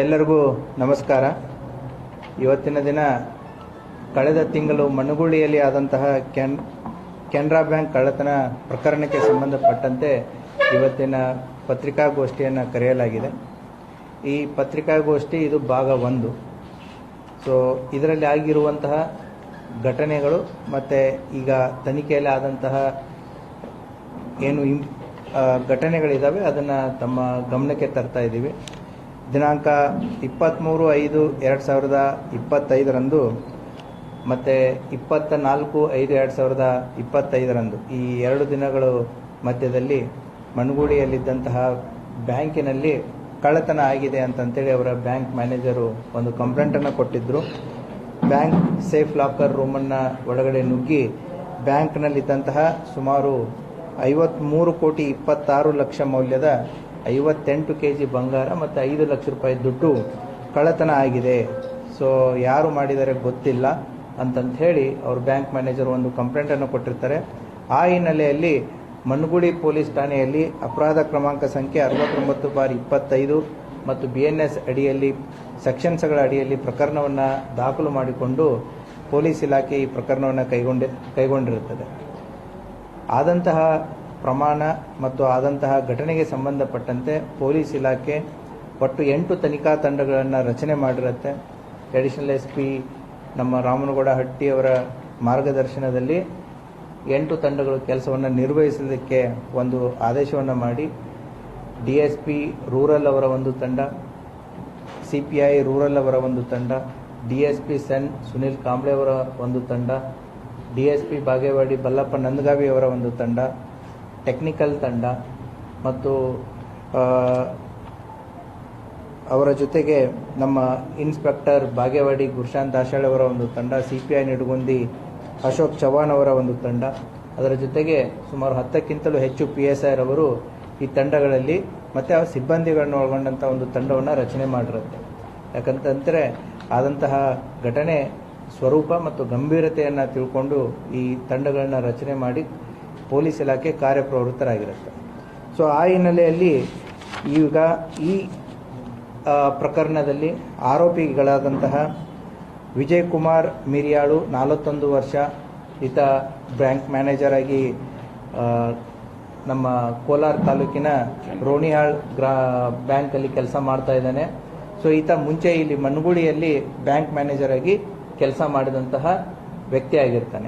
ಎಲ್ಲರಿಗೂ ನಮಸ್ಕಾರ. ಇವತ್ತಿನ ದಿನ ಕಳೆದ ತಿಂಗಳು ಮಣ್ಣುಗುಳಿಯಲ್ಲಿ ಆದಂತಹ ಕೆನರಾ ಬ್ಯಾಂಕ್ ಕಳ್ಳತನ ಪ್ರಕರಣಕ್ಕೆ ಸಂಬಂಧಪಟ್ಟಂತೆ ಇವತ್ತಿನ ಪತ್ರಿಕಾಗೋಷ್ಠಿಯನ್ನು ಕರೆಯಲಾಗಿದೆ. ಈ ಪತ್ರಿಕಾಗೋಷ್ಠಿ ಇದು ಭಾಗ 1. ಸೊ ಇದರಲ್ಲಿ ಆಗಿರುವಂತಹ ಘಟನೆಗಳು ಮತ್ತು ಈಗ ತನಿಖೆಯಲ್ಲಿ ಆದಂತಹ ಏನು ಘಟನೆಗಳಿದ್ದಾವೆ ಅದನ್ನು ತಮ್ಮ ಗಮನಕ್ಕೆ ತರ್ತಾ ಇದ್ದೀವಿ. ದಿನಾಂಕ 23/5/2025 ಮತ್ತು 24/5/2025 ಈ 2 ದಿನಗಳು ಮಧ್ಯದಲ್ಲಿ ಮಣ್ಣುಗುಳಿಯಲ್ಲಿದ್ದಂತಹ ಬ್ಯಾಂಕಿನಲ್ಲಿ ಕಳ್ಳತನ ಆಗಿದೆ ಅಂತಂತೇಳಿ ಅವರ ಬ್ಯಾಂಕ್ ಮ್ಯಾನೇಜರು ಒಂದು ಕಂಪ್ಲೇಂಟನ್ನು ಕೊಟ್ಟಿದ್ದರು. ಬ್ಯಾಂಕ್ ಸೇಫ್ ಲಾಕರ್ ರೂಮನ್ನು ಒಳಗಡೆ ನುಗ್ಗಿ ಬ್ಯಾಂಕ್ನಲ್ಲಿದ್ದಂತಹ ಸುಮಾರು 53,26,00,000 ಮೌಲ್ಯದ 58 kg ಬಂಗಾರ ಮತ್ತು 5 ಲಕ್ಷ ರೂಪಾಯಿ ದುಡ್ಡು ಕಳ್ಳತನ ಆಗಿದೆ. ಸೊ ಯಾರು ಮಾಡಿದರೆ ಗೊತ್ತಿಲ್ಲ ಅಂತಂತ ಹೇಳಿ ಅವ್ರ ಬ್ಯಾಂಕ್ ಮ್ಯಾನೇಜರ್ ಒಂದು ಕಂಪ್ಲೇಂಟನ್ನು ಕೊಟ್ಟಿರ್ತಾರೆ. ಆ ಹಿನ್ನೆಲೆಯಲ್ಲಿ ಮಣ್ಣುಗುಳಿ ಪೊಲೀಸ್ ಠಾಣೆಯಲ್ಲಿ ಅಪರಾಧ ಕ್ರಮಾಂಕ ಸಂಖ್ಯೆ 69/25 ಮತ್ತು BNS ಅಡಿಯಲ್ಲಿ ಸೆಕ್ಷನ್ಸ್ಗಳ ಅಡಿಯಲ್ಲಿ ಪ್ರಕರಣವನ್ನು ದಾಖಲು ಮಾಡಿಕೊಂಡು ಪೊಲೀಸ್ ಇಲಾಖೆ ಈ ಪ್ರಕರಣವನ್ನು ಕೈಗೊಂಡಿರುತ್ತದೆ. ಆದಂತಹ ಪ್ರಮಾಣ ಮತ್ತು ಆದಂತಹ ಘಟನೆಗೆ ಸಂಬಂಧಪಟ್ಟಂತೆ ಪೊಲೀಸ್ ಇಲಾಖೆ ಒಟ್ಟು 8 ತನಿಖಾ ತಂಡಗಳನ್ನು ರಚನೆ ಮಾಡಿರುತ್ತೆ. ಅಡಿಷನಲ್ SP ನಮ್ಮ ರಾಮನಗೌಡ ಹಟ್ಟಿ ಅವರ ಮಾರ್ಗದರ್ಶನದಲ್ಲಿ 8 ತಂಡಗಳು ಕೆಲಸವನ್ನು ನಿರ್ವಹಿಸಲಿಕ್ಕೆ ಒಂದು ಆದೇಶವನ್ನು ಮಾಡಿ DSP ರೂರಲ್ ಅವರ ಒಂದು ತಂಡ, CPI ರೂರಲ್ ಅವರ ಒಂದು ತಂಡ, DSP ಸೆನ್ ಸುನಿಲ್ ಕಾಂಬ್ಳೆ ಅವರ ಒಂದು ತಂಡ, DSP ಬಾಗೇವಾಡಿ ಬಲ್ಲಪ್ಪ ನಂದಗಾವಿ ಅವರ ಒಂದು ತಂಡ, ಟೆಕ್ನಿಕಲ್ ತಂಡ ಮತ್ತು ಅವರ ಜೊತೆಗೆ ನಮ್ಮ ಇನ್ಸ್ಪೆಕ್ಟರ್ ಬಾಗೇವಾಡಿ ಗುರುಶಾಂತ್ ದಾಶಾಳ್ ಅವರ ಒಂದು ತಂಡ, CPI ನಿಡಗುಂದಿ ಅಶೋಕ್ ಚವ್ಹಾಣ್ ಅವರ ಒಂದು ತಂಡ, ಅದರ ಜೊತೆಗೆ ಸುಮಾರು 10ಕ್ಕಿಂತಲೂ ಹೆಚ್ಚು PSI ರವರು ಈ ತಂಡಗಳಲ್ಲಿ ಮತ್ತು ಆ ಸಿಬ್ಬಂದಿಗಳನ್ನು ಒಳಗೊಂಡಂಥ ಒಂದು ತಂಡವನ್ನು ರಚನೆ ಮಾಡಿರುತ್ತೆ. ಯಾಕಂತಂದರೆ ಆದಂತಹ ಘಟನೆ ಸ್ವರೂಪ ಮತ್ತು ಗಂಭೀರತೆಯನ್ನು ತಿಳ್ಕೊಂಡು ಈ ತಂಡಗಳನ್ನು ರಚನೆ ಮಾಡಿ ಪೊಲೀಸ್ ಇಲಾಖೆ ಕಾರ್ಯಪ್ರವೃತ್ತರಾಗಿರುತ್ತೆ. ಸೊ ಆ ಹಿನ್ನೆಲೆಯಲ್ಲಿ ಈಗ ಈ ಪ್ರಕರಣದಲ್ಲಿ ಆರೋಪಿಗಳಾದಂತಹ ವಿಜಯ್ ಕುಮಾರ್ ಮಿರಿಯಾಳು 41 ವರ್ಷ, ಈತ ಬ್ಯಾಂಕ್ ಮ್ಯಾನೇಜರ್ ಆಗಿ ನಮ್ಮ ಕೋಲಾರ ತಾಲೂಕಿನ ರೋಣಿಹಾಳ್ ಬ್ಯಾಂಕಲ್ಲಿ ಕೆಲಸ ಮಾಡ್ತಾ ಇದ್ದಾನೆ. ಸೊ ಈತ ಮುಂಚೆ ಇಲ್ಲಿ ಮಣ್ಣುಗುಳಿಯಲ್ಲಿ ಬ್ಯಾಂಕ್ ಮ್ಯಾನೇಜರ್ ಆಗಿ ಕೆಲಸ ಮಾಡಿದಂತಹ ವ್ಯಕ್ತಿ ಆಗಿರ್ತಾನೆ.